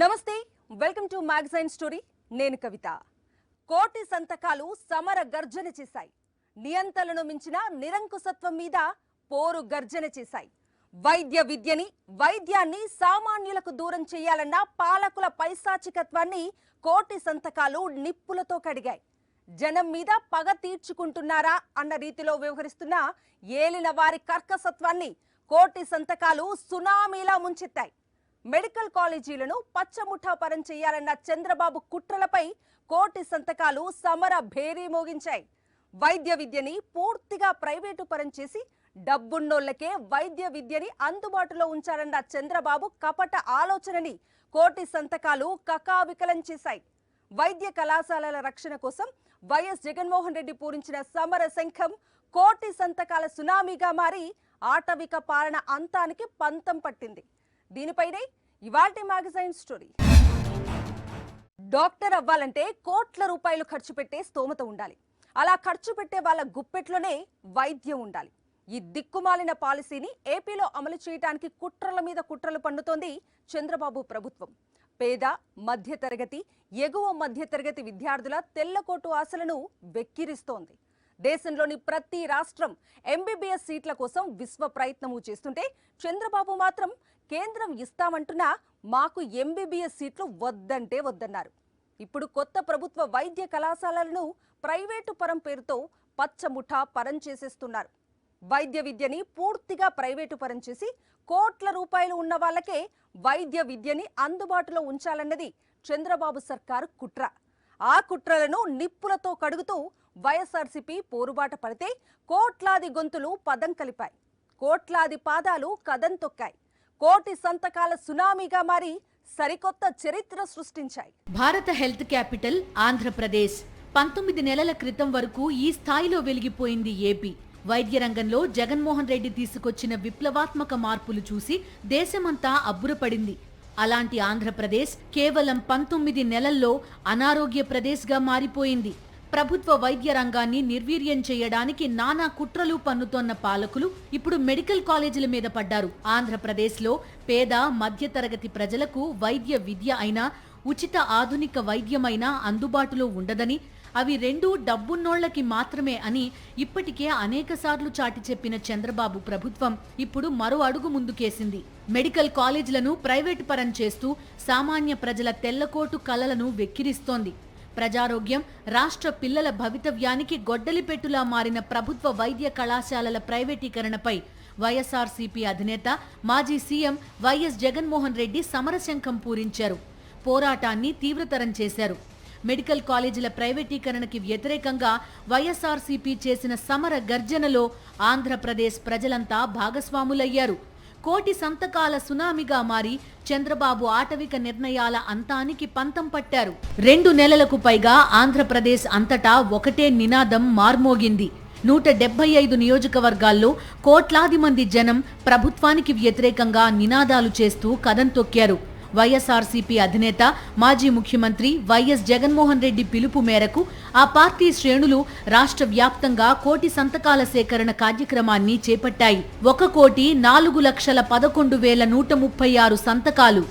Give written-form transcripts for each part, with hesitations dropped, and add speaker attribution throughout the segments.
Speaker 1: నమస్తే, welcome to magazine story. నేను కవిత. కోటి సంతకాలు సమర గర్జన చేశాయి. నియంత్రణను మించిన నిరంకుశత్వం మీద పోరు గర్జన చేశాయి. వైద్య విద్యని, వైద్యాన్ని సామాన్యులకు దూరం చేయాలన్న పాలకుల పైశాచికత్వాన్ని కోటి సంతకాలు నిప్పులతో కడిగాయి. జనం మీద పగ తీర్చుకుంటున్నారా అన్న రీతిలో వ్యవహరిస్తున్న ఏలిన వారి కర్కసత్వాన్ని కోటి సంతకాలు సునామీలా ముంచెత్తాయి. మెడికల్ కాలేజీలను పచ్చముఠా పరం చేయాలన్న చంద్రబాబు కుట్రలపై కోటి సంతకాలు సమర భేరీ మోగించాయి. వైద్య విద్యని పూర్తిగా ప్రైవేటు పరం చేసి డబ్బున్నోళ్లకే వైద్య విద్యని అందుబాటులో ఉంచాలన్న చంద్రబాబు కపట ఆలోచనని కోటి సంతకాలు కకావికలం చేశాయి. వైద్య కళాశాలల రక్షణ కోసం వైఎస్ జగన్మోహన్ రెడ్డి పూరించిన సమర శంఖం కోటి సంతకాల సునామీగా మారి ఆటవిక పాలన అంతానికి పంతం పట్టింది. దీనిపైనే ఇవాల్టి మ్యాగజైన్ స్టోరీ. డాక్టర్ అవ్వాలంటే కోట్ల రూపాయలు ఖర్చు పెట్టే స్తోమత ఉండాలి. అలా ఖర్చు పెట్టే వాళ్ళ గుప్పెట్లోనే వైద్యం ఉండాలి. ఈ దిక్కుమాలిన పాలసీని ఏపీలో అమలు చేయడానికి కుట్రల మీద కుట్రలు పన్నుతోంది చంద్రబాబు ప్రభుత్వం. పేద, మధ్యతరగతి, ఎగువ మధ్యతరగతి విద్యార్థుల తెల్లకోటు ఆశలను వెక్కిరిస్తోంది. దేశంలోని ప్రతి రాష్ట్రం ఎంబీబీఎస్ సీట్ల కోసం విశ్వ ప్రయత్నము చేస్తుంటే చంద్రబాబు మాత్రం కేంద్రం ఇస్తామంటున్నా మాకు ఎంబీబీఎస్ సీట్లు వద్దంటే వద్దన్నారు. ఇప్పుడు కొత్త ప్రభుత్వ వైద్య కళాశాలలను ప్రైవేటు పరం పేరుతో పచ్చముఠా పరం చేసేస్తున్నారు. వైద్య విద్యని పూర్తిగా ప్రైవేటు పరం చేసి కోట్ల రూపాయలు ఉన్న వాళ్ళకే వైద్య విద్యని అందుబాటులో ఉంచాలన్నది చంద్రబాబు సర్కారు కుట్ర. ఆ కుట్రలను నిప్పులతో కడుగుతూ వైఎస్ఆర్సీపీ పోరుబాట పడితే కోట్లాది గొంతులు పదం కలిపాయి. కోట్లాది పాదాలు కదం తొక్కాయి. కోటి సంతకాల సునామీగా మారి సరికొత్త చరిత్ర సృష్టించాయి.
Speaker 2: భారత హెల్త్ క్యాపిటల్ ఆంధ్రప్రదేశ్. 19 నెలల క్రితం వరకు ఈ స్థాయిలో వెలిగిపోయింది ఏపీ. వైద్య రంగంలో జగన్మోహన్ రెడ్డి తీసుకొచ్చిన విప్లవాత్మక మార్పులు చూసి దేశమంతా అబ్బురపడింది. అలాంటి ఆంధ్రప్రదేశ్ కేవలం 19 నెలల్లో అనారోగ్య ప్రదేశ్గా మారిపోయింది. ప్రభుత్వ వైద్య రంగాన్ని నిర్వీర్యం చేయడానికి నానా కుట్రలు పన్నుతోన్న పాలకులు ఇప్పుడు మెడికల్ కాలేజీల మీద పడ్డారు. ఆంధ్రప్రదేశ్లో పేద, మధ్యతరగతి ప్రజలకు వైద్య విద్య అయినా, ఉచిత ఆధునిక వైద్యమైనా అందుబాటులో ఉండదని, అవి రెండూ డబ్బున్నోళ్లకి మాత్రమే అని ఇప్పటికే అనేకసార్లు చాటి చెప్పిన చంద్రబాబు ప్రభుత్వం ఇప్పుడు మరో అడుగు ముందుకేసింది. మెడికల్ కాలేజీలను ప్రైవేటు పరం చేస్తూ సామాన్య ప్రజల తెల్లకోటు కలలను వెక్కిరిస్తోంది. ప్రజారోగ్యం, రాష్ట్ర పిల్లల భవితవ్యానికి గొడ్డలిపెట్టులా మారిన ప్రభుత్వ వైద్య కళాశాలల ప్రైవేటీకరణపై వైఎస్ఆర్సీపీ అధినేత, మాజీ సీఎం వైఎస్ జగన్మోహన్ రెడ్డి సమరశంఖం పూరించారు. పోరాటాన్ని తీవ్రతరం చేశారు. మెడికల్ కాలేజీల ప్రైవేటీకరణకి వ్యతిరేకంగా వైఎస్ఆర్సీపీ చేసిన సమర గర్జనలో ఆంధ్రప్రదేశ్ ప్రజలంతా భాగస్వాములయ్యారు. కోటి సంతకాల సునామీగా మారి చంద్రబాబు ఆటవిక నిర్ణయాల అంతానికి పంతం పట్టారు. 2 నెలలకు పైగా ఆంధ్రప్రదేశ్ అంతటా ఒకటే నినాదం మార్మోగింది. 175 నియోజకవర్గాల్లో కోట్లాది మంది జనం ప్రభుత్వానికి వ్యతిరేకంగా నినాదాలు చేస్తూ కదం తొక్కారు. వైఎస్ఆర్సీపీ అధినేత, మాజీ ముఖ్యమంత్రి వైఎస్ జగన్మోహన్ రెడ్డి పిలుపు మేరకు ఆ పార్టీ శ్రేణులు రాష్ట్ర వ్యాప్తంగా కోటి సంతకాల సేకరణ కార్యక్రమాన్ని చేపట్టాయి. 1,04,11,136 సంతకాలు.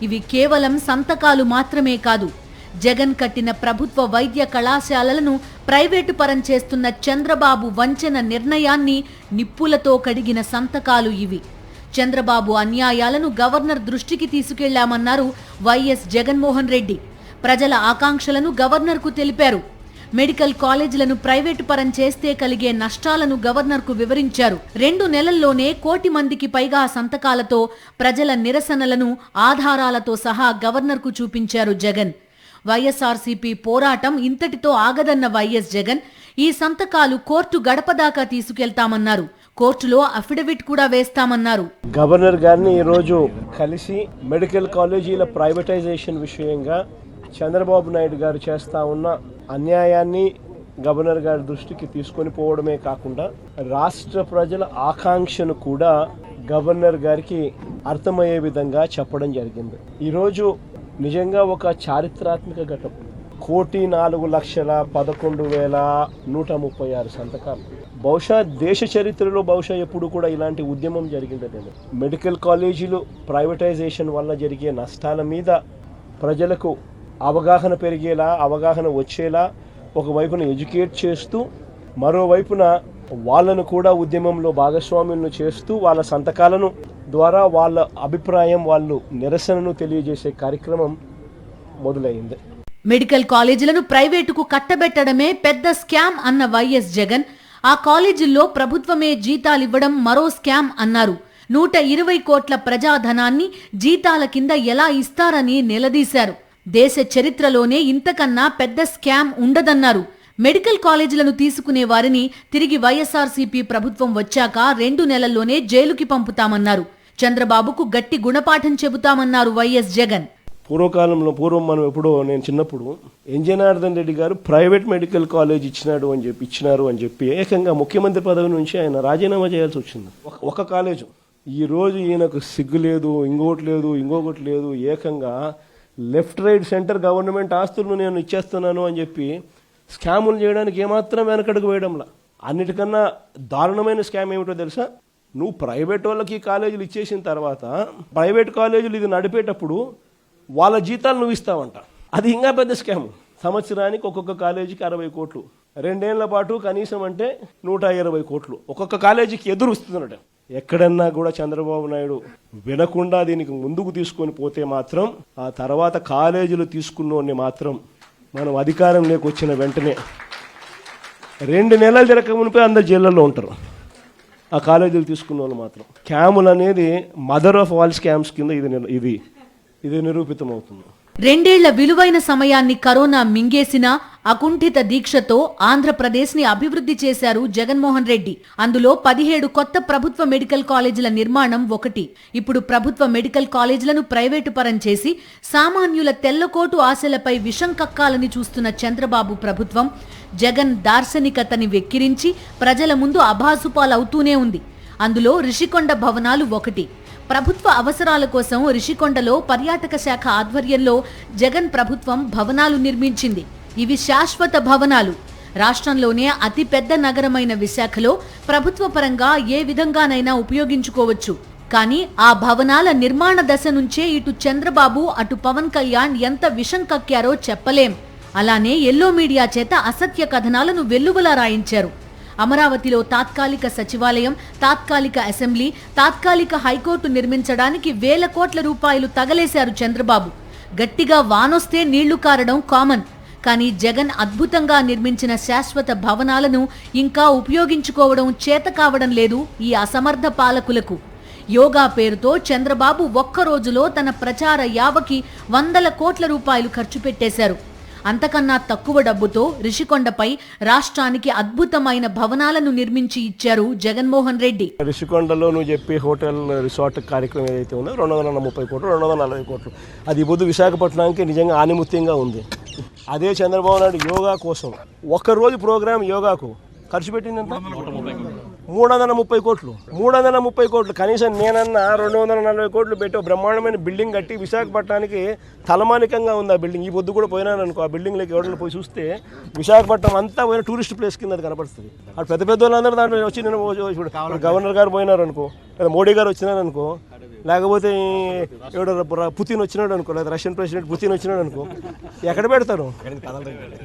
Speaker 2: ఇవి కేవలం సంతకాలు మాత్రమే కాదు. జగన్ కట్టిన ప్రభుత్వ వైద్య కళాశాలలను ప్రైవేటు పరం చేస్తున్న చంద్రబాబు వంచన నిర్ణయాన్ని నిప్పులతో కడిగిన సంతకాలు ఇవి. చంద్రబాబు అన్యాయాలను గవర్నర్ దృష్టికి తీసుకెళ్లామన్నారు వైఎస్ జగన్మోహన్ రెడ్డి. ప్రజల ఆకాంక్షలను గవర్నర్కు తెలిపారు. మెడికల్ కాలేజీలను ప్రైవేటు పరం చేస్తే కలిగే నష్టాలను గవర్నర్కు వివరించారు. 2 నెలల్లోనే 1 కోటి మందికి పైగా సంతకాలతో ప్రజల నిరసనలను ఆధారాలతో సహా గవర్నర్కు చూపించారు జగన్. వైఎస్ఆర్సీపీ పోరాటం ఇంతటితో ఆగదన్న వైఎస్ జగన్ ఈ సంతకాలు కోర్టు గడప దాకా తీసుకెళ్తామన్నారు. కోర్టులో అఫిడవిట్ కూడా వేస్తామన్నారు.
Speaker 3: గవర్నర్ గారిని ఈరోజు కలిసి మెడికల్ కాలేజీల ప్రైవేటైజేషన్ విషయంగా చంద్రబాబు నాయుడు గారు చేస్తా ఉన్న అన్యాయాన్ని గవర్నర్ గారి దృష్టికి తీసుకొని పోవడమే కాకుండా రాష్ట్ర ప్రజల ఆకాంక్షను కూడా గవర్నర్ గారికి అర్థమయ్యే విధంగా చెప్పడం జరిగింది. ఈరోజు నిజంగా ఒక చారిత్రాత్మక ఘట్టం. 1,04,11,136 సంతకాలు. బహుశా దేశ చరిత్రలో ఎప్పుడు కూడా ఇలాంటి ఉద్యమం జరిగిందనేది. మెడికల్ కాలేజీలు ప్రైవేటైజేషన్ వల్ల జరిగే నష్టాల మీద ప్రజలకు అవగాహన పెరిగేలా, అవగాహన వచ్చేలా ఒకవైపున ఎడ్యుకేట్ చేస్తూ, మరోవైపున వాళ్ళను కూడా ఉద్యమంలో భాగస్వామ్యులను చేస్తూ వాళ్ళ సంతకాలను ద్వారా వాళ్ళ అభిప్రాయం, వాళ్ళు నిరసనను తెలియజేసే కార్యక్రమం మొదలైంది.
Speaker 2: మెడికల్ కాలేజీలను ప్రైవేటుకు కట్టబెట్టడమే పెద్ద స్కామ్ అన్న వైఎస్ జగన్ ఆ కాలేజీల్లో ప్రభుత్వమే జీతాలివ్వడం మరో స్కామ్ అన్నారు. 120 కోట్ల ప్రజాధనాన్ని జీతాల కింద ఎలా ఇస్తారని నిలదీశారు. దేశ చరిత్రలోనే ఇంతకన్నా పెద్ద స్కామ్ ఉండదన్నారు. మెడికల్ కాలేజీలను తీసుకునే వారిని తిరిగి వైఎస్ఆర్సీపీ ప్రభుత్వం వచ్చాక 2 నెలల్లోనే జైలుకి పంపుతామన్నారు. చంద్రబాబుకు గట్టి గుణపాఠం చెబుతామన్నారు వైఎస్ జగన్.
Speaker 3: పూర్వం మనం ఎప్పుడో, నేను చిన్నప్పుడు జనార్దన్ రెడ్డి గారు ప్రైవేట్ మెడికల్ కాలేజ్ ఇచ్చినారు అని చెప్పి ఏకంగా ముఖ్యమంత్రి పదవి నుంచి ఆయన రాజీనామా చేయాల్సి వచ్చింది. ఒక కాలేజు. ఈరోజు ఈయనకు సిగ్గు లేదు, ఇంకొకటి లేదు. ఏకంగా లెఫ్ట్ రైట్ సెంటర్ గవర్నమెంట్ ఆస్తులను నేను ఇచ్చేస్తున్నాను అని చెప్పి స్కాములు చేయడానికి ఏమాత్రం వెనకడుగు వేయడంలా. అన్నిటికన్నా దారుణమైన స్కామ్ ఏమిటో తెలుసా? నువ్వు ప్రైవేట్ వాళ్ళకి కాలేజీలు ఇచ్చేసిన తర్వాత ప్రైవేట్ కాలేజీలు ఇది నడిపేటప్పుడు వాళ్ళ జీతాలు నువ్వు ఇస్తావంట. అది ఇంకా పెద్ద స్కామ్. సంవత్సరానికి ఒక్కొక్క కాలేజీకి 60 కోట్లు, 2 ఏళ్ల పాటు కనీసం అంటే 120 కోట్లు ఒక్కొక్క కాలేజీకి ఎదురు ఇస్తున్నాడు. ఎక్కడన్నా కూడా చంద్రబాబు నాయుడు వినకుండా దీనికి ముందుకు తీసుకొని పోతే మాత్రం, ఆ తర్వాత కాలేజీలు తీసుకున్నోడిని మాత్రం మనం అధికారంలోకి వచ్చిన వెంటనే 2 నెలలు జరగక మునిపే అందరు జైళ్ళల్లో ఉంటారు. ఆ కాలేజీలు తీసుకున్న వాళ్ళు మాత్రం. స్కాములు అనేది మదర్ ఆఫ్ ఆల్ స్కామ్స్ కింద ఇది నిరూపితమవుతుంది.
Speaker 2: 2 ఏళ్ల విలువైన సమయాన్ని కరోనా మింగేసినా అకుంఠిత దీక్షతో ఆంధ్రప్రదేశ్ ని అభివృద్ధి చేశారు జగన్మోహన్ రెడ్డి. అందులో 17 కొత్త ప్రభుత్వ మెడికల్ కాలేజీల నిర్మాణం ఒకటి. ఇప్పుడు ప్రభుత్వ మెడికల్ కాలేజీలను ప్రైవేటు పరం చేసి సామాన్యుల తెల్లకోటు ఆశలపై విషం కక్కాలని చూస్తున్న చంద్రబాబు ప్రభుత్వం జగన్ దార్శనికతని వెక్కిరించి ప్రజల ముందు అభాసుపాలవుతూనే ఉంది. అందులో రిషికొండ భవనాలు ఒకటి. ప్రభుత్వ అవసరాల కోసం రిషికొండలో పర్యాటక శాఖ ఆధ్వర్యంలో జగన్ ప్రభుత్వం భవనాలు నిర్మించింది. ఇవి శాశ్వత భవనాలు. రాష్ట్రంలోనే అతి పెద్ద నగరమైన విశాఖలో ప్రభుత్వ పరంగా ఏ విధంగానైనా ఉపయోగించుకోవచ్చు. కానీ ఆ భవనాల నిర్మాణ దశ నుంచే ఇటు చంద్రబాబు అటు పవన్ కళ్యాణ్ ఎంత విషం కక్కారో చెప్పలేం. అలానే ఎల్లో మీడియా చేత అసత్య కథనాలను వెల్లువలా రాయించారు. అమరావతిలో తాత్కాలిక సచివాలయం, తాత్కాలిక అసెంబ్లీ, తాత్కాలిక హైకోర్టు నిర్మించడానికి 1000 కోట్ల రూపాయలు తగలేశారు చంద్రబాబు. గట్టిగా వానొస్తే నీళ్లు కారడం కామన్. కానీ జగన్ అద్భుతంగా నిర్మించిన శాశ్వత భవనాలను ఇంకా ఉపయోగించుకోవడం చేత కావడం లేదు ఈ అసమర్థ పాలకులకు. యోగా పేరుతో చంద్రబాబు ఒక్క రోజులో తన ప్రచార యావకి 100 కోట్ల రూపాయలు ఖర్చు పెట్టేశారు. అంతకన్నా తక్కువ డబ్బుతో రిషికొండపై రాష్ట్రానికి అద్భుతమైన భవనాలను నిర్మించి ఇచ్చారు జగన్మోహన్ రెడ్డి.
Speaker 3: రిషికొండలో నువ్వు చెప్పే హోటల్ రిసార్ట్ కార్యక్రమం ఏదైతే ఉందో 230 కోట్లు, 240 కోట్లు, అది బుద్ధి విశాఖపట్నానికి నిజంగా ఆనిముత్యంగా ఉంది. అదే చంద్రబాబు నాయుడు యోగా కోసం ఒక్కరోజు ప్రోగ్రాం యోగాకు ఖర్చు పెట్టిందంత 330 కోట్లు. 330 కోట్లు. కనీసం నేనన్నా 240 కోట్లు పెట్టి బ్రహ్మాండమైన బిల్డింగ్ కట్టి విశాఖపట్నానికి తలమానికంగా ఉంది ఆ బిల్డింగ్. ఈ పొద్దు కూడా పోయినాను అనుకో, ఆ బిల్డింగ్లోకి ఎవరైనా పోయి చూస్తే విశాఖపట్నం అంతా పోయిన టూరిస్ట్ ప్లేస్ కింద అది కనపడుతుంది. అటు పెద్ద పెద్ద వాళ్ళందరూ దాంట్లో వచ్చి నేను ఇప్పుడు గవర్నర్ గారు పోయినారు అనుకో, లేదా మోడీ గారు వచ్చినారు అనుకో, లేకపోతే ఎవడో పుతిన్ వచ్చినాడు అనుకో, లేదా రష్యన్ ప్రెసిడెంట్ పుతిన్ వచ్చినాడు అనుకో, ఎక్కడ పెడతారు?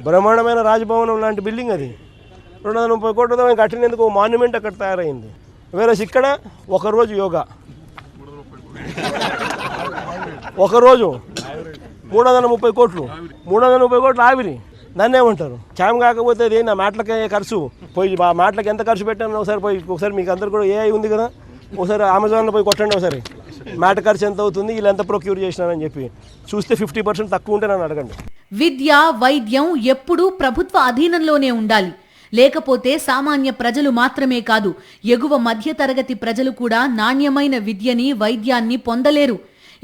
Speaker 3: బ్రహ్మాండమైన రాజభవనం లాంటి బిల్డింగ్ అది. 230 కోట్లతో కట్టినందుకు మాన్యుమెంట్ అక్కడ తయారైంది. వేరే ఇక్కడ ఒకరోజు యోగా, ఒకరోజు 330 కోట్లు, 330 కోట్లు ఆవిరి. దాన్ని ఏమంటారు? క్యామ్ కాకపోతే అది నా మాటలకే ఖర్చు. పోయి ఆ మాటలకి ఎంత ఖర్చు పెట్టాను ఒకసారి మీకు అందరు కూడా ఏఐ ఉంది కదా, ఒకసారి అమెజాన్లో పోయి కొట్టండి ఒకసారి మాట ఖర్చు ఎంత అవుతుంది, వీళ్ళు ఎంత ప్రొక్యూర్ చేసినారని చెప్పి చూస్తే 50% తక్కువ ఉంటే నన్ను అడగండి.
Speaker 2: విద్య, వైద్యం ఎప్పుడూ ప్రభుత్వ అధీనంలోనే ఉండాలి. లేకపోతే సామాన్య ప్రజలు మాత్రమే కాదు, ఎగువ మధ్యతరగతి ప్రజలు కూడా నాణ్యమైన విద్యని, వైద్యాన్ని పొందలేరు.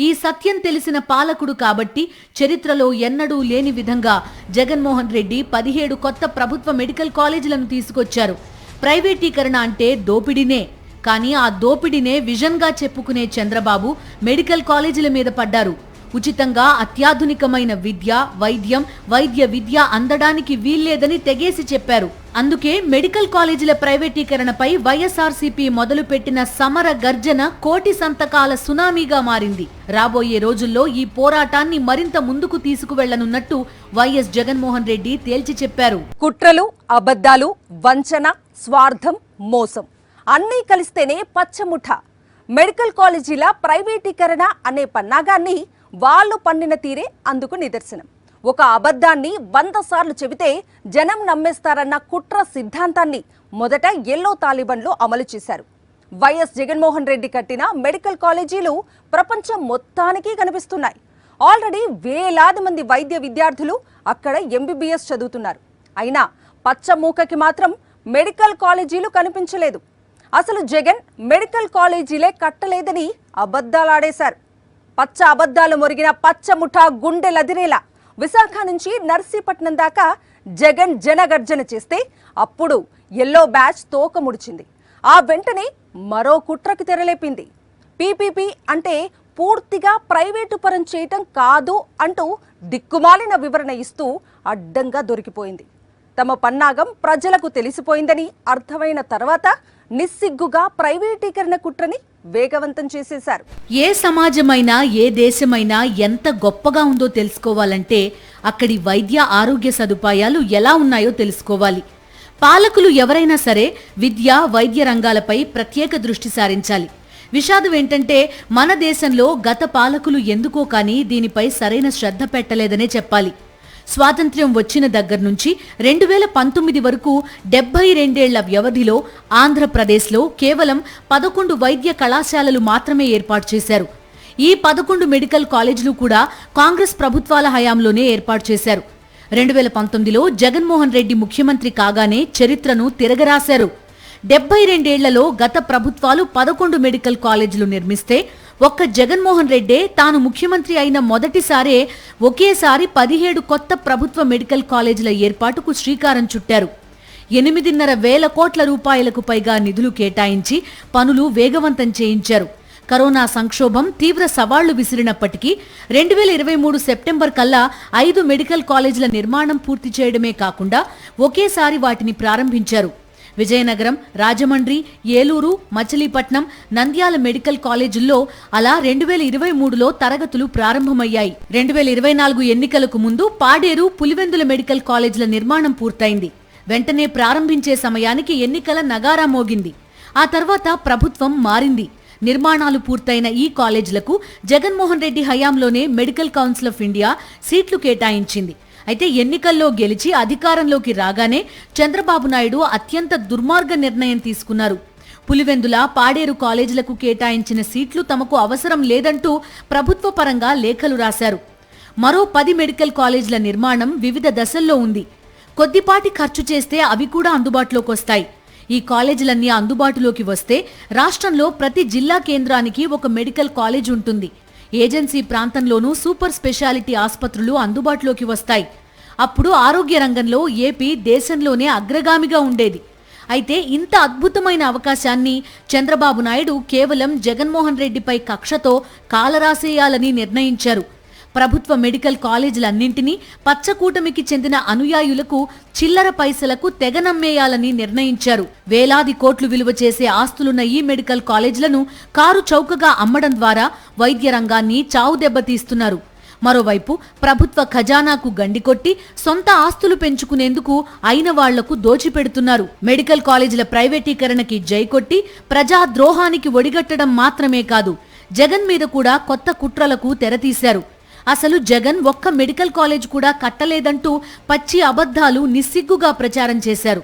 Speaker 2: ఈ సత్యం తెలిసిన పాలకుడు కాబట్టి చరిత్రలో ఎన్నడూ లేని విధంగా జగన్మోహన్ రెడ్డి 17 కొత్త ప్రభుత్వ మెడికల్ కాలేజీలను తీసుకొచ్చారు. ప్రైవేటీకరణ అంటే దోపిడీనే. కానీ ఆ దోపిడీనే విజన్గా చెప్పుకునే చంద్రబాబు మెడికల్ కాలేజీల మీద పడ్డారు. ఉచితంగా అత్యాధునికమైన విద్య, వైద్య విద్య అందడానికి వీల్లేదని తెగేసి చెప్పారు. అందుకే మెడికల్ కాలేజీల ప్రైవేటీకరణపై వైఎస్ఆర్సీపీ మొదలుపెట్టిన సమర గర్జన కోటి సంతకాల సునామీగా మారింది. రాబోయే రోజుల్లో ఈ పోరాటాన్ని మరింత ముందుకు తీసుకువెళ్లనున్నట్టు వైఎస్ జగన్మోహన్ రెడ్డి తేల్చి చెప్పారు.
Speaker 1: కుట్రలు, అబద్ధాలు, వంచన, స్వార్థం, మోసం అన్నీ కలిస్తేనే పచ్చముఠ. మెడికల్ కాలేజీల ప్రైవేటీకరణ అనే పన్నాగాన్ని వాళ్ళు పన్నిన తీరే అందుకు నిదర్శనం. ఒక అబద్ధాన్ని 100 సార్లు చెబితే జనం నమ్మేస్తారన్న కుట్ర సిద్ధాంతాన్ని మొదట ఎల్లో తాలిబన్లు అమలు చేశారు. వైఎస్ జగన్మోహన్ రెడ్డి కట్టిన మెడికల్ కాలేజీలు ప్రపంచం మొత్తానికి కనిపిస్తున్నాయి. ఆల్రెడీ వేలాది మంది వైద్య విద్యార్థులు అక్కడ ఎంబీబీఎస్ చదువుతున్నారు. అయినా పచ్చ మూకకి మాత్రం మెడికల్ కాలేజీలు కనిపించలేదు. అసలు జగన్ మెడికల్ కాలేజీలే కట్టలేదని అబద్ధాలాడేశారు. పచ్చ అబద్ధాలు మొరిగిన పచ్చ ముఠా గుండెలదిరేలా విశాఖ నుంచి నర్సీపట్నం దాకా జగన్ జనగర్జన చేస్తే అప్పుడు ఎల్లో బ్యాచ్ తోక ముడిచింది. ఆ వెంటనే మరో కుట్రకి తెరలేపింది. పీపీపీ అంటే పూర్తిగా ప్రైవేటు పరం చేయటం కాదు అంటూ దిక్కుమాలిన వివరణ ఇస్తూ అడ్డంగా దొరికిపోయింది. తమ పన్నాగం ప్రజలకు తెలిసిపోయిందని అర్థమైన తర్వాత నిస్సిగ్గుగా ప్రైవేటీకరణ కుట్రని వేగవంతం చేసేశారు.
Speaker 2: ఏ సమాజమైనా ఏ దేశమైనా ఎంత గొప్పగా ఉందో తెలుసుకోవాలంటే అక్కడి వైద్య ఆరోగ్య సదుపాయాలు ఎలా ఉన్నాయో తెలుసుకోవాలి. పాలకులు ఎవరైనా సరే విద్య, వైద్య రంగాలపై ప్రత్యేక దృష్టి సారించాలి. విషాదం ఏంటంటే మన దేశంలో గత పాలకులు ఎందుకో కానీ దీనిపై సరైన శ్రద్ధ పెట్టలేదనే చెప్పాలి. స్వాతంత్ర్యం వచ్చిన దగ్గర నుంచి 2019 వరకు 72 ఏళ్ల వ్యవధిలో ఆంధ్రప్రదేశ్లో కేవలం 11 వైద్య కళాశాలలు మాత్రమే ఏర్పాటు చేశారు. ఈ 11 మెడికల్ కాలేజీలు కూడా కాంగ్రెస్ ప్రభుత్వాల హయాంలోనే ఏర్పాటు చేశారు. 2019లో జగన్మోహన్ రెడ్డి ముఖ్యమంత్రి కాగానే చరిత్రను తిరగరాశారు. 72 ఏళ్లలో గత ప్రభుత్వాలు 11 మెడికల్ కాలేజీలు నిర్మిస్తే ఒక్క జగన్మోహన్ రెడ్డే తాను ముఖ్యమంత్రి అయిన మొదటిసారే ఒకేసారి 17 కొత్త ప్రభుత్వ మెడికల్ కాలేజీల ఏర్పాటుకు శ్రీకారం చుట్టారు. 8,500 కోట్ల రూపాయలకు పైగా నిధులు కేటాయించి పనులు వేగవంతం చేయించారు. కరోనా సంక్షోభం తీవ్ర సవాళ్లు విసిరినప్పటికీ 2023 సెప్టెంబర్ కల్లా 5 మెడికల్ కాలేజీల నిర్మాణం పూర్తి చేయడమే కాకుండా ఒకేసారి వాటిని ప్రారంభించారు. విజయనగరం, రాజమండ్రి, ఏలూరు, మచిలీపట్నం, నంద్యాల మెడికల్ కాలేజీల్లో అలా 2023లో తరగతులు ప్రారంభమయ్యాయి. 2024 ఎన్నికలకు ముందు పాడేరు, పులివెందుల మెడికల్ కాలేజీల నిర్మాణం పూర్తయింది. వెంటనే ప్రారంభించే సమయానికి ఎన్నికల నగారా మోగింది. ఆ తర్వాత ప్రభుత్వం మారింది. నిర్మాణాలు పూర్తయిన ఈ కాలేజీలకు జగన్మోహన్ రెడ్డి హయాంలోనే మెడికల్ కౌన్సిల్ ఆఫ్ ఇండియా సీట్లు కేటాయించింది. అయితే ఎన్నికల్లో గెలిచి అధికారంలోకి రాగానే చంద్రబాబు నాయుడు అత్యంత దుర్మార్గ నిర్ణయం తీసుకున్నారు. పులివెందుల, పాడేరు కాలేజీలకు కేటాయించిన సీట్లు తమకు అవసరం లేదంటూ ప్రభుత్వ పరంగా లేఖలు రాశారు. మరో 10 మెడికల్ కాలేజీల నిర్మాణం వివిధ దశల్లో ఉంది. కొద్దిపాటి ఖర్చు చేస్తే అవి కూడా అందుబాటులోకి వస్తాయి. ఈ కాలేజీలన్నీ అందుబాటులోకి వస్తే రాష్ట్రంలో ప్రతి జిల్లా కేంద్రానికి ఒక మెడికల్ కాలేజ్ ఉంటుంది. ఏజెన్సీ ప్రాంతంలోనూ సూపర్ స్పెషాలిటీ ఆసుపత్రులు అందుబాటులోకి వస్తాయి. అప్పుడు ఆరోగ్య రంగంలో ఏపీ దేశంలోనే అగ్రగామిగా ఉండేది. అయితే ఇంత అద్భుతమైన అవకాశాన్ని చంద్రబాబు నాయుడు కేవలం జగన్మోహన్ రెడ్డిపై కక్షతో కాలరాసేయాలని నిర్ణయించారు. ప్రభుత్వ మెడికల్ కాలేజీలన్నింటినీ పచ్చకూటమికి చెందిన అనుయాయులకు చిల్లర పైసలకు తెగనమ్మేయాలని నిర్ణయించారు. వేలాది కోట్లు విలువ చేసే ఆస్తులున్న ఈ మెడికల్ కాలేజీలను కారు చౌకగా అమ్మడం ద్వారా వైద్య రంగాన్ని చావు దెబ్బతీస్తున్నారు. మరోవైపు ప్రభుత్వ ఖజానాకు గండికొట్టి సొంత ఆస్తులు పెంచుకునేందుకు అయిన వాళ్లకు దోచిపెడుతున్నారు. మెడికల్ కాలేజీల ప్రైవేటీకరణకి జైకొట్టి ప్రజాద్రోహానికి ఒడిగట్టడం మాత్రమే కాదు, జగన్ మీద కూడా కొత్త కుట్రలకు తెరతీశారు. అసలు జగన్ ఒక్క మెడికల్ కాలేజ్ కూడా కట్టలేదంటూ పచ్చి అబద్ధాలు నిస్సిగ్గుగా ప్రచారం చేశారు.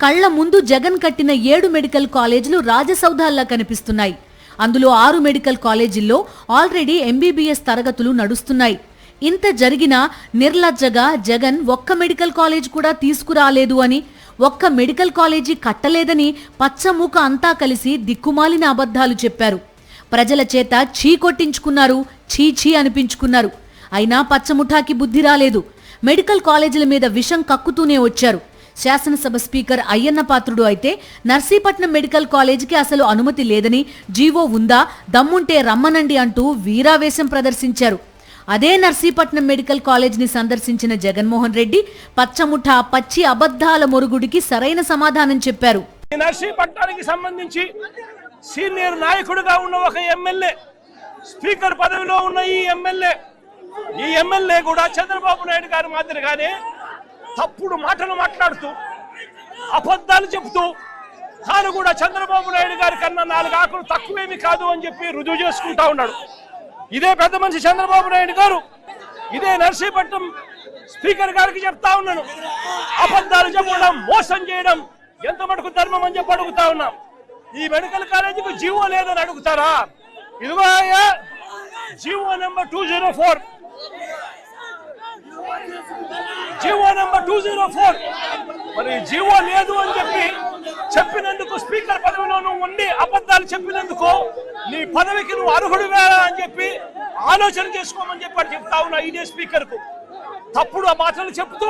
Speaker 2: కళ్ల ముందు జగన్ కట్టిన 7 మెడికల్ కాలేజీలు రాజసౌధాల్లా కనిపిస్తున్నాయి. అందులో 6 మెడికల్ కాలేజీల్లో ఆల్రెడీ ఎంబీబీఎస్ తరగతులు నడుస్తున్నాయి. ఇంత జరిగినా నిర్లజ్జగా జగన్ ఒక్క మెడికల్ కాలేజ్ కూడా తీసుకురాలేదు అని, ఒక్క మెడికల్ కాలేజీ కట్టలేదని పచ్చమూక అంతా కలిసి దిక్కుమాలిన అబద్ధాలు చెప్పారు. ప్రజల చేత ఛీ కొట్టించుకున్నారు, ఛీ అనిపించుకున్నారు. అయినా పచ్చముఠాకి బుద్ధి రాలేదు. మెడికల్ కాలేజీల మీద విషం కక్కుతూనే వచ్చారు. శాసనసభ స్పీకర్ అయ్యన్న పాత్రుడు అయితే నర్సీపట్నం మెడికల్ కాలేజీకి అసలు అనుమతి లేదని, జీవో ఉందా, దమ్ముంటే రమ్మనండి అంటూ వీరావేశం ప్రదర్శించారు. అదే నర్సీపట్నం మెడికల్ కాలేజ్ ని సందర్శించిన జగన్మోహన్ రెడ్డి పచ్చముఠా పచ్చి అబద్ధాల మొరుగుడికి సరైన సమాధానం చెప్పారు.
Speaker 3: నర్సీపట్నానికి సంబంధించి సీనియర్ నాయకుడిగా ఉన్న ఒక ఎమ్మెల్యే, స్పీకర్ పదవిలో ఉన్న ఈ ఎమ్మెల్యే కూడా చంద్రబాబు నాయుడు గారి మాదిరిగానే తప్పుడు మాటలు మాట్లాడుతూ అబద్ధాలు చెబుతూ తాను కూడా చంద్రబాబు నాయుడు గారి కన్నా 4 ఆకులు తక్కువేమి కాదు అని చెప్పి రుజువు చేసుకుంటా ఉన్నాడు. ఇదే పెద్ద మనిషి చంద్రబాబు నాయుడు గారు ఇదే నర్సీపట్నం స్పీకర్ గారికి చెప్తా ఉన్నాను, అబద్ధాలు చెప్పడం, మోసం చేయడం ఎంత మటుకు ధర్మం అని చెప్పి అడుగుతా ఉన్నాం. ఈ మెడికల్ కాలేజీకి జీవో లేదని అడుగుతారా? ఇదిగో జీవో నెంబర్ 204, జీవో నెంబర్ 204. మరి జీవో లేదు అని చెప్పినందుకు స్పీకర్ పదవిలో నువ్వు ఉండి అబద్ధాలు చెప్పినందుకు నీ పదవికి నువ్వు అర్హుడు వేరా అని చెప్పి ఆలోచన చేసుకోమని చెప్పి చెప్తా ఉన్నా. ఇదే స్పీకర్ కు తప్పుడు ఆ మాటలు చెప్తూ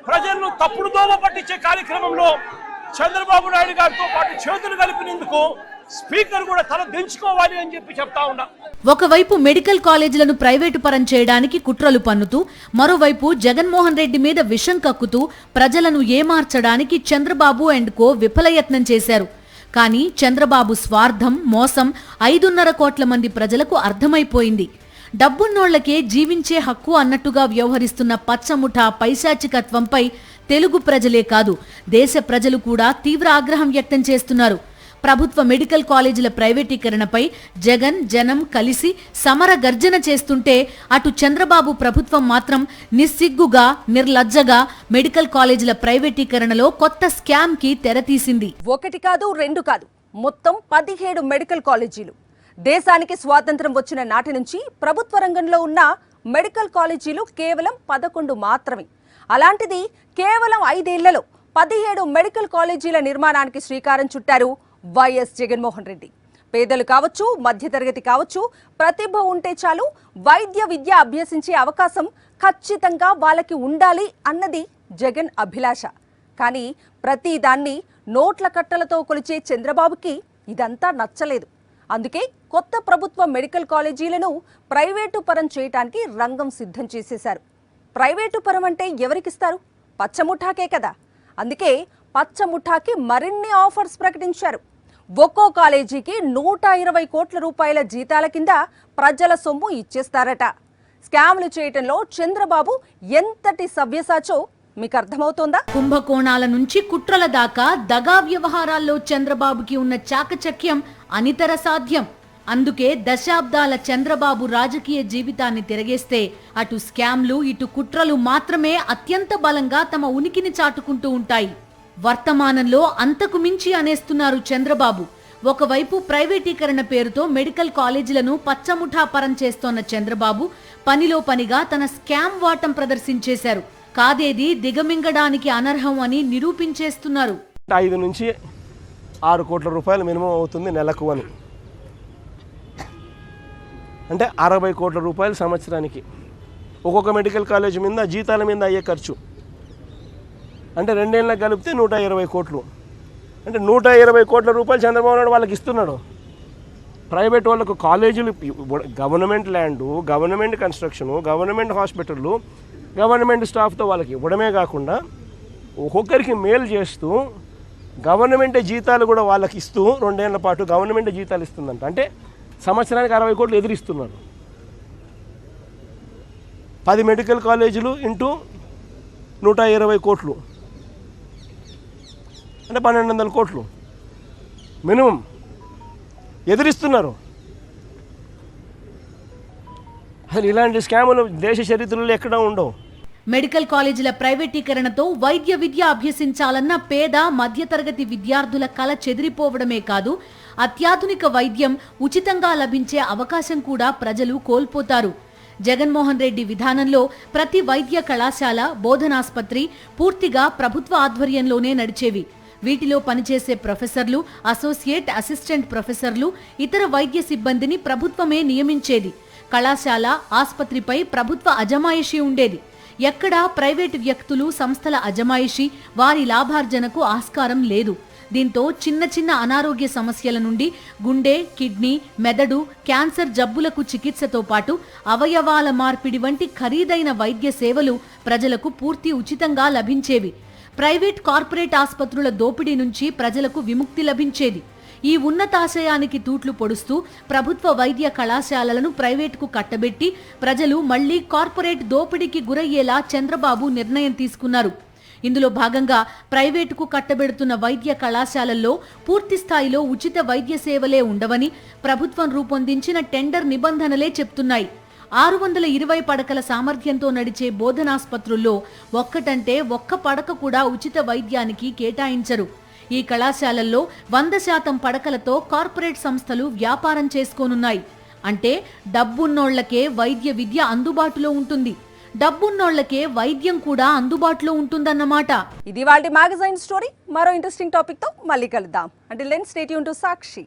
Speaker 3: ప్రజలను తప్పుడు దోవ పట్టించే కార్యక్రమంలో చంద్రబాబు నాయుడు గారితో పాటు చేతులు కలిపినందుకు స్పీకర్ కూడా తల దించుకోవాలి అని చెప్పి చెప్తా ఉన్నా.
Speaker 2: ఒకవైపు మెడికల్ కాలేజీలను ప్రైవేటు పరం చేయడానికి కుట్రలు పన్నుతూ, మరోవైపు జగన్మోహన్ రెడ్డి మీద విషం కక్కుతూ ప్రజలను ఏమార్చడానికి చంద్రబాబు అండ్ కో విఫలయత్నం చేశారు. కానీ చంద్రబాబు స్వార్థం, మోసం 5.5 కోట్ల మంది ప్రజలకు అర్థమైపోయింది. డబ్బున్నోళ్లకే జీవించే హక్కు అన్నట్టుగా వ్యవహరిస్తున్న పచ్చముఠా పైశాచికత్వంపై తెలుగు ప్రజలే కాదు, దేశ ప్రజలు కూడా తీవ్ర ఆగ్రహం వ్యక్తం చేస్తున్నారు. ప్రభుత్వ మెడికల్ కాలేజీల ప్రైవేటీకరణపై జనం కలిసి సమర గర్జన చేస్తుంటే, అటు చంద్రబాబు ప్రభుత్వం మాత్రం నిస్సిగ్గుగా, నిర్లజ్జగా మెడికల్ కాలేజీల ప్రైవేటీకరణలో కొత్త స్కామ్ కి తెరతీసింది.
Speaker 1: 1 కాదు 2 కాదు, మొత్తం 17 మెడికల్ కాలేజీలు. దేశానికి స్వాతంత్రం వచ్చిన నాటి నుంచి ప్రభుత్వ రంగంలో ఉన్న మెడికల్ కాలేజీలు కేవలం 11 మాత్రమే. అలాంటిది కేవలం 5 ఏళ్లలో 17 మెడికల్ కాలేజీల నిర్మాణానికి శ్రీకారం చుట్టారు వైఎస్ జగన్మోహన్ రెడ్డి. పేదలు కావచ్చు, మధ్యతరగతి కావచ్చు, ప్రతిభ ఉంటే చాలు వైద్య విద్య అభ్యసించే అవకాశం ఖచ్చితంగా వాళ్ళకి ఉండాలి అన్నది జగన్ అభిలాష. కానీ ప్రతి దాన్ని నోట్ల కట్టలతో కొలిచే చంద్రబాబుకి ఇదంతా నచ్చలేదు. అందుకే కొత్త ప్రభుత్వ మెడికల్ కాలేజీలను ప్రైవేటు పరం చేయడానికి రంగం సిద్ధం చేసేశారు. ప్రైవేటు పరం అంటే ఎవరికిస్తారు? పచ్చముఠాకే కదా. అందుకే పచ్చముఠాకి మరిన్ని ఆఫర్స్ ప్రకటించారు. ఒక్కో కాలేజీకి 120 కోట్ల రూపాయల జీతాల కింద ప్రజల సొమ్ము ఇచ్చేస్తారట. స్కామ్లు చేయటంలో చంద్రబాబు ఎంతటి సవ్యసాచో మీకు అర్థమవుతోందా?
Speaker 2: కుంభకోణాల నుంచి కుట్రల దాకా దగా వ్యవహారాల్లో చంద్రబాబుకి ఉన్న చాకచక్యం అనితర సాధ్యం. అందుకే దశాబ్దాల చంద్రబాబు రాజకీయ జీవితాన్ని తిరగేస్తే అటు స్కామ్లు, ఇటు కుట్రలు మాత్రమే అత్యంత బలంగా తమ ఉనికిని చాటుకుంటూ ఉంటాయి. వర్తమానంలో అంతకు మించి అనేస్తున్నారు చంద్రబాబు. ఒకవైపు ప్రైవేటీకరణ పేరుతో మెడికల్ కాలేజీలను పచ్చముఠా పరం చేస్తోన్న చంద్రబాబు పనిలో పనిగా తన స్కామ్ వాటం ప్రదర్శించేశారు. కాదేది దిగమింగడానికి అనర్హం అని నిరూపించేస్తున్నారు.
Speaker 3: 5 నుంచి 6 కోట్ల రూపాయలు మినిమం అవుతుంది నెలకు అని, అంటే 60 కోట్ల రూపాయలు సంవత్సరానికి. ఒక్కొక్క మెడికల్ కాలేజ్ మీద జీతాల మీద అయ్యే ఖర్చు అంటే 2 ఏళ్ళకి కలిపితే 120 కోట్లు. అంటే 120 కోట్ల రూపాయలు చంద్రబాబు నాయుడు వాళ్ళకి ఇస్తున్నాడు. ప్రైవేట్ వాళ్ళకు కాలేజీలు, government land, government construction, government హాస్పిటళ్ళు, గవర్నమెంట్ స్టాఫ్తో వాళ్ళకి ఇవ్వడమే కాకుండా ఒక్కొక్కరికి మేలు చేస్తూ గవర్నమెంట్ జీతాలు కూడా వాళ్ళకి ఇస్తూ 2 ఏళ్ల పాటు గవర్నమెంట్ జీతాలు ఇస్తుందంట. అంటే సంవత్సరానికి 60 కోట్లు ఎదురిస్తున్నారు. 10 మెడికల్ కాలేజీలు ఇంటూ 120 కోట్లు అంటే 1200 కోట్లు మినిమం ఎదురిస్తున్నారు. అసలు ఇలాంటి స్కాములు దేశ చరిత్రలో ఎక్కడా ఉండవు.
Speaker 2: మెడికల్ కాలేజీల ప్రైవేటీకరణతో వైద్య విద్య అభ్యసించాలన్న పేద, మధ్యతరగతి విద్యార్థుల కల చెదిరిపోవడమే కాదు, అత్యాధునిక వైద్యం ఉచితంగా లభించే అవకాశం కూడా ప్రజలు కోల్పోతారు. జగన్మోహన్ రెడ్డి విధానంలో ప్రతి వైద్య కళాశాల, బోధనాస్పత్రి పూర్తిగా ప్రభుత్వ ఆధ్వర్యంలోనే నడిచేవి. వీటిలో పనిచేసే ప్రొఫెసర్లు, అసోసియేట్, అసిస్టెంట్ ప్రొఫెసర్లు, ఇతర వైద్య సిబ్బందిని ప్రభుత్వమే నియమించేది. కళాశాల, ఆస్పత్రిపై ప్రభుత్వ అజమాయిషీ ఉండేది. ఎక్కడా ప్రైవేటు వ్యక్తులు, సంస్థల అజమాయిషీ, వారి లాభార్జనకు ఆస్కారం లేదు. దీంతో చిన్న చిన్న అనారోగ్య సమస్యల నుండి గుండె, కిడ్నీ, మెదడు, క్యాన్సర్ జబ్బులకు చికిత్సతో పాటు అవయవాల మార్పిడి వంటి ఖరీదైన వైద్య సేవలు ప్రజలకు పూర్తి ఉచితంగా లభించేవి. ప్రైవేట్, కార్పొరేట్ ఆసుపత్రుల దోపిడీ నుంచి ప్రజలకు విముక్తి లభించేది. ఈ ఉన్నతాశయానికి తూట్లు పొడుస్తూ ప్రభుత్వ వైద్య కళాశాలలను ప్రైవేటుకు కట్టబెట్టి ప్రజలు మళ్లీ కార్పొరేట్ దోపిడీకి గురయ్యేలా చంద్రబాబు నిర్ణయం తీసుకున్నారు. ఇందులో భాగంగా ప్రైవేటుకు కట్టబెడుతున్న వైద్య కళాశాలల్లో పూర్తి స్థాయిలో ఉచిత వైద్య సేవలే ఉండవని ప్రభుత్వం రూపొందించిన టెండర్ నిబంధనలే చెప్తున్నాయి. 620 పడకల సామర్థ్యంతో నడిచే బోధనాస్పత్రుల్లో ఒక్కటంటే ఒక్క పడక కూడా ఉచిత వైద్యానికి కేటాయించరు. ఈ కళాశాలల్లో 100% పడకలతో కార్పొరేట్ సంస్థలు వ్యాపారం చేసుకోనున్నాయి. అంటే డబ్బున్నోళ్లకే వైద్య విద్య అందుబాటులో ఉంటుంది, డబ్బున్నోళ్లకే వైద్యం కూడా అందుబాటులో ఉంటుందన్నమాట.
Speaker 1: ఇది వాళ్ళ మ్యాగజైన్ స్టోరీ. మరో ఇంట్రెస్టింగ్ టాపిక్ తో మళ్ళీ కలుద్దాం. Until then stay tuned to Sakshi.